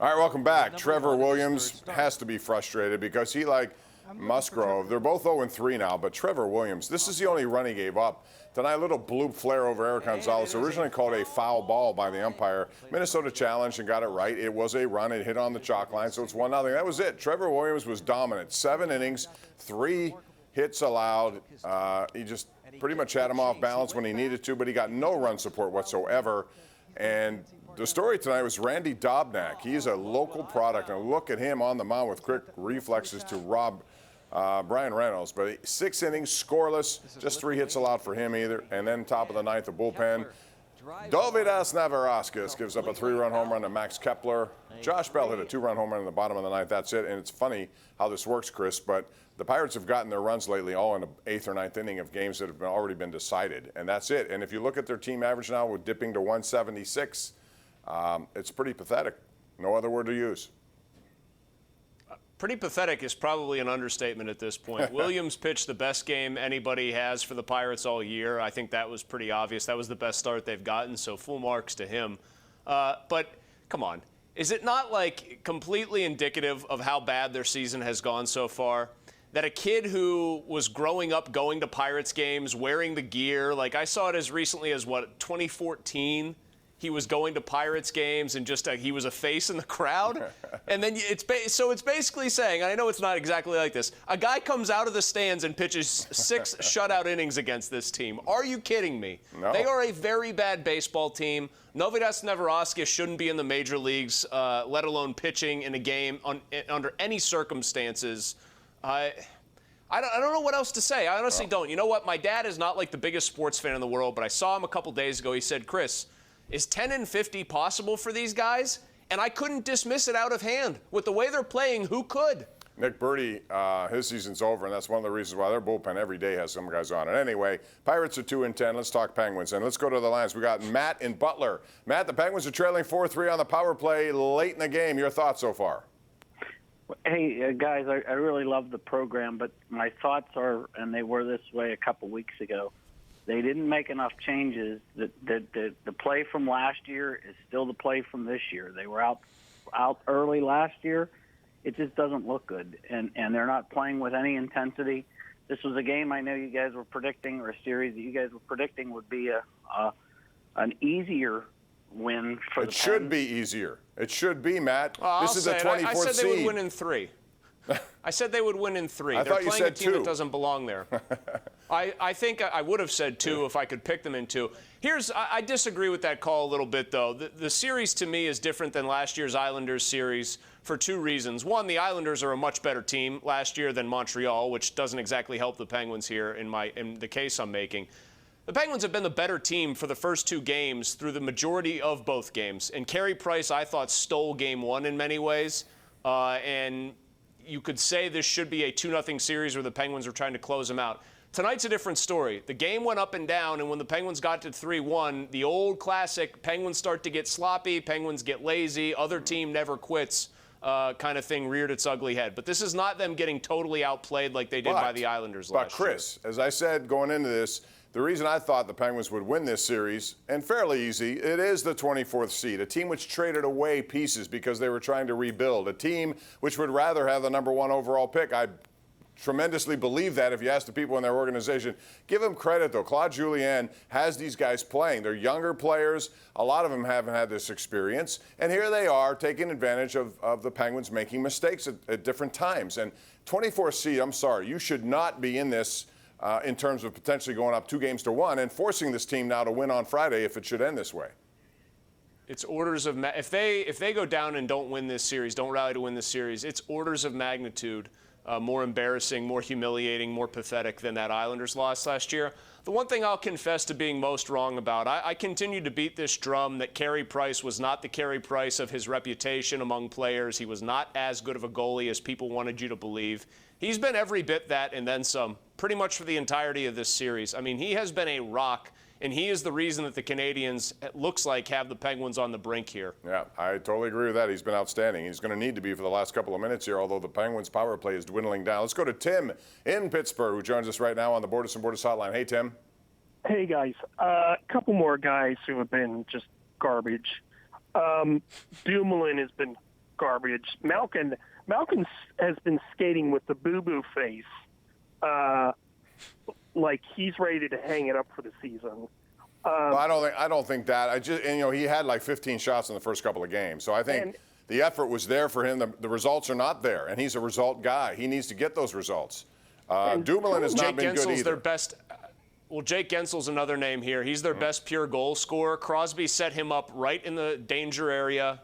All right, welcome back. Trevor Williams has to be frustrated because he, like Musgrove, they're both 0-3 now, but Trevor Williams, this is the only run he gave up. Tonight, a little bloop flare over Eric Gonzalez, originally called a foul ball by the umpire. Minnesota challenged and got it right. It was a run. It hit on the chalk line, so it's 1-0. That was it. Trevor Williams was dominant. 7 innings, 3 hits allowed. He just pretty much had him off balance when he needed to, but he got no run support whatsoever. And the story tonight was Randy Dobnak. He's a local product, and look at him on the mound with quick reflexes to rob Brian Reynolds. But 6 innings, scoreless, just 3 hits allowed for him either. And then top of the ninth, the bullpen. Dovydas Neverauskas gives up a 3-run home run to Max Kepler. Josh Bell hit a 2-run home run in the bottom of the ninth. That's it. And it's funny how this works, Chris, but the Pirates have gotten their runs lately all in the 8th or 9th inning of games that have already been decided. And that's it. And if you look at their team average now, with dipping to 176, it's pretty pathetic. No other word to use. Pretty pathetic is probably an understatement at this point. Williams pitched the best game anybody has for the Pirates all year. I think that was pretty obvious. That was the best start they've gotten, so full marks to him. But come on. Is it not like completely indicative of how bad their season has gone so far? That a kid who was growing up going to Pirates games, wearing the gear, like I saw it as recently as, 2014? He was going to Pirates games and just he was a face in the crowd. And then it's basically saying, and I know it's not exactly like this, a guy comes out of the stands and pitches 6 shutout innings against this team. Are you kidding me? No. They are a very bad baseball team. Dovydas Neverauskas shouldn't be in the major leagues, let alone pitching in a game under any circumstances. I don't know what else to say. I honestly don't. You know what? My dad is not like the biggest sports fan in the world, but I saw him a couple days ago. He said, Chris, is 10-50 possible for these guys? And I couldn't dismiss it out of hand. With the way they're playing, who could? Nick Birdie, his season's over, and that's one of the reasons why their bullpen every day has some guys on it. Anyway, Pirates are 2-10. Let's talk Penguins, and let's go to the lines. We got Matt in Butler. Matt, the Penguins are trailing 4-3 on the power play late in the game. Your thoughts so far? Hey, guys, I really love the program, but my thoughts are, and they were this way a couple weeks ago, they didn't make enough changes. The play from last year is still the play from this year. They were out early last year. It just doesn't look good, and they're not playing with any intensity. This was a game I know you guys were predicting, or a series that you guys were predicting would be an easier win for the Pens. It should be easier. It should be, Matt. This is the 24th seed. I said they would win in 3. I said they would win in 3. I They're thought you playing said a team 2. that doesn't belong there. I think I would have said 2 if I could pick them in 2. I disagree with that call a little bit, though. The series to me is different than last year's Islanders series for 2 reasons. One, the Islanders are a much better team last year than Montreal, which doesn't exactly help the Penguins here in the case I'm making. The Penguins have been the better team for the first 2 games through the majority of both games. And Carey Price, I thought, stole Game 1 in many ways. And you could say this should be a 2-0 series where the Penguins are trying to close them out. Tonight's a different story. The game went up and down, and when the Penguins got to 3-1, the old classic Penguins start to get sloppy, Penguins get lazy, other team never quits kind of thing reared its ugly head. But this is not them getting totally outplayed like they did by the Islanders last year. But, Chris, as I said going into this, the reason I thought the Penguins would win this series, and fairly easy, it is the 24th seed, a team which traded away pieces because they were trying to rebuild, a team which would rather have the #1 overall pick. I tremendously believe that if you ask the people in their organization. Give them credit, though. Claude Julien has these guys playing. They're younger players. A lot of them haven't had this experience. And here they are taking advantage of the Penguins making mistakes at different times. And 24th seed, I'm sorry, you should not be in this in terms of potentially going up 2-1 and forcing this team now to win on Friday if it should end this way. It's orders of if they go down and don't win this series, don't rally to win this series, it's orders of magnitude more embarrassing, more humiliating, more pathetic than that Islanders loss last year. The one thing I'll confess to being most wrong about, I continue to beat this drum that Carey Price was not the Carey Price of his reputation among players. He was not as good of a goalie as people wanted you to believe. He's been every bit that and then some, pretty much for the entirety of this series. I mean, he has been a rock, and he is the reason that the Canadians, it looks like, have the Penguins on the brink here. Yeah, I totally agree with that. He's been outstanding. He's going to need to be for the last couple of minutes here, although the Penguins' power play is dwindling down. Let's go to Tim in Pittsburgh, who joins us right now on the Bordas and Bordas hotline. Hey, Tim. Hey, guys. A couple more guys who have been just garbage. Dumoulin has been garbage. Malkin has been skating with the boo-boo face, like he's ready to hang it up for the season. Well, I don't think that. He had like 15 shots in the first couple of games, so I think the effort was there for him. The results are not there, and he's a result guy. He needs to get those results. Dumoulin has not been good either. Their best. Well, Jake Gensel's another name here. He's their best pure goal scorer. Crosby set him up right in the danger area,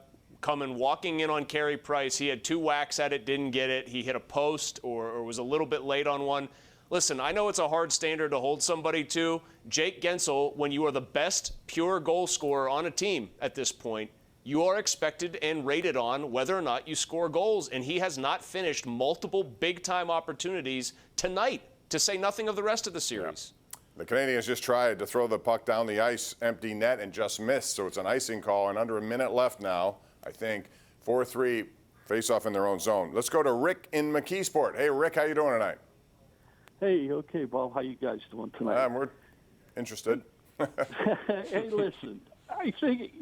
walking in on Carey Price. He had 2 whacks at it, didn't get it. He hit a post or was a little bit late on one. Listen, I know it's a hard standard to hold somebody to. Jake Guentzel, when you are the best pure goal scorer on a team at this point, you are expected and rated on whether or not you score goals. And he has not finished multiple big-time opportunities tonight, to say nothing of the rest of the series. Yeah. The Canadians just tried to throw the puck down the ice, empty net, and just missed. So it's an icing call, and under a minute left now, I think. 4-3 face-off in their own zone. Let's go to Rick in McKeesport. Hey, Rick, how you doing tonight? Hey, okay, Bob. How you guys doing tonight? We're interested. Hey, listen, I think,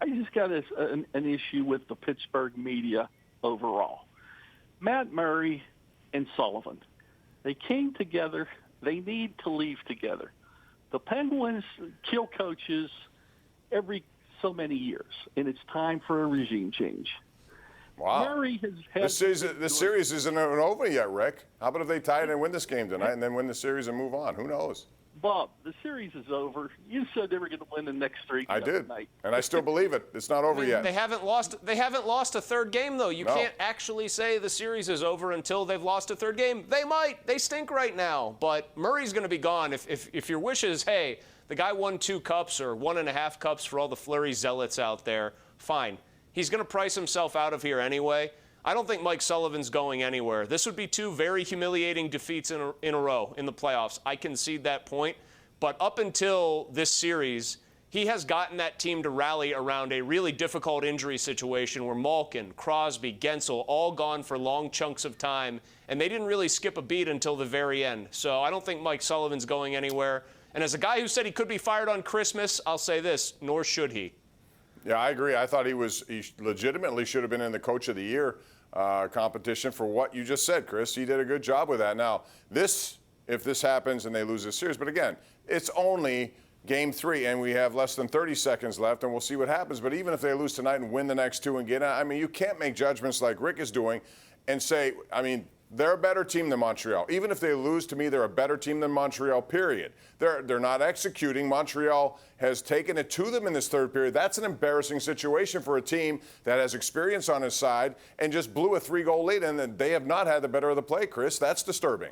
I just got an issue with the Pittsburgh media overall. Matt Murray and Sullivan, they came together. They need to leave together. The Penguins kill coaches every so many years, and it's time for a regime change. Wow. Murray has had this series isn't over yet, Rick. How about if they tie it and win this game tonight and then win the series and move on? Who knows? Bob, the series is over. You said they were going to win the next 3 games. I did, tonight. and I still believe it. It's not over yet. They haven't lost a third game, though. You can't actually say the series is over until they've lost a third game. They might. They stink right now. But Murray's going to be gone. If your wish is, hey, the guy won 2 cups or 1.5 cups for all the Fleury zealots out there, fine. He's going to price himself out of here anyway. I don't think Mike Sullivan's going anywhere. This would be 2 very humiliating defeats in a row in the playoffs. I concede that point. But up until this series, he has gotten that team to rally around a really difficult injury situation where Malkin, Crosby, Guentzel all gone for long chunks of time, and they didn't really skip a beat until the very end. So I don't think Mike Sullivan's going anywhere. And as a guy who said he could be fired on Christmas, I'll say this, nor should he. Yeah, I agree. I thought he legitimately should have been in the Coach of the Year competition for what you just said, Chris. He did a good job with that. Now, if this happens and they lose this series, but again, it's only Game 3, and we have less than 30 seconds left, and we'll see what happens. But even if they lose tonight and win the next 2 and get out, you can't make judgments like Rick is doing and say, they're a better team than Montreal. Even if they lose, to me, they're a better team than Montreal, period. They're not executing. Montreal has taken it to them in this third period. That's an embarrassing situation for a team that has experience on his side and just blew a 3-goal lead, and they have not had the better of the play, Chris. That's disturbing.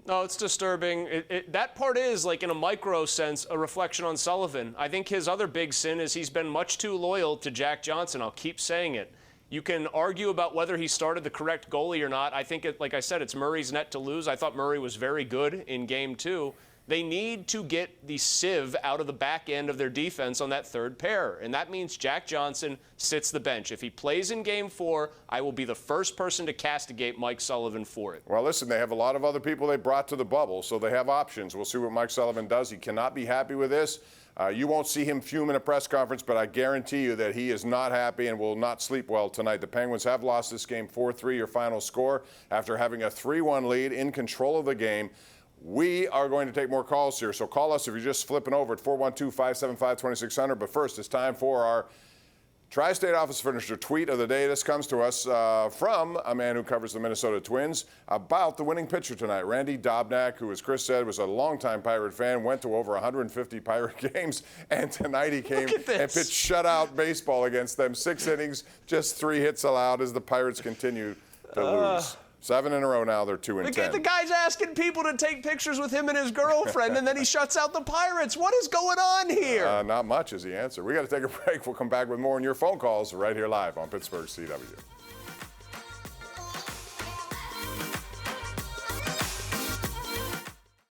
No, it's disturbing. That part is, like in a micro sense, a reflection on Sullivan. I think his other big sin is he's been much too loyal to Jack Johnson. I'll keep saying it. You can argue about whether he started the correct goalie or not. I think, like I said, it's Murray's net to lose. I thought Murray was very good in Game 2. They need to get the sieve out of the back end of their defense on that third pair, and that means Jack Johnson sits the bench. If he plays in Game 4, I will be the first person to castigate Mike Sullivan for it. Well, listen, they have a lot of other people they brought to the bubble, so they have options. We'll see what Mike Sullivan does. He cannot be happy with this. You won't see him fume in a press conference, but I guarantee you that he is not happy and will not sleep well tonight. The Penguins have lost this game 4-3, your final score, after having a 3-1 lead in control of the game. We are going to take more calls here, so call us if you're just flipping over at 412-575-2600. But first, it's time for our Tri-State Office Furniture tweet of the day. This comes to us from a man who covers the Minnesota Twins about the winning pitcher tonight. Randy Dobnak, who, as Chris said, was a longtime Pirate fan, went to over 150 Pirate games, and tonight he came and pitched shutout baseball against them. 6 innings, just 3 hits allowed as the Pirates continue to lose. 7 in a row now, they're 2-10. The guy's asking people to take pictures with him and his girlfriend, and then he shuts out the Pirates. What is going on here? Not much is the answer. We got to take a break. We'll come back with more on your phone calls right here live on Pittsburgh CW.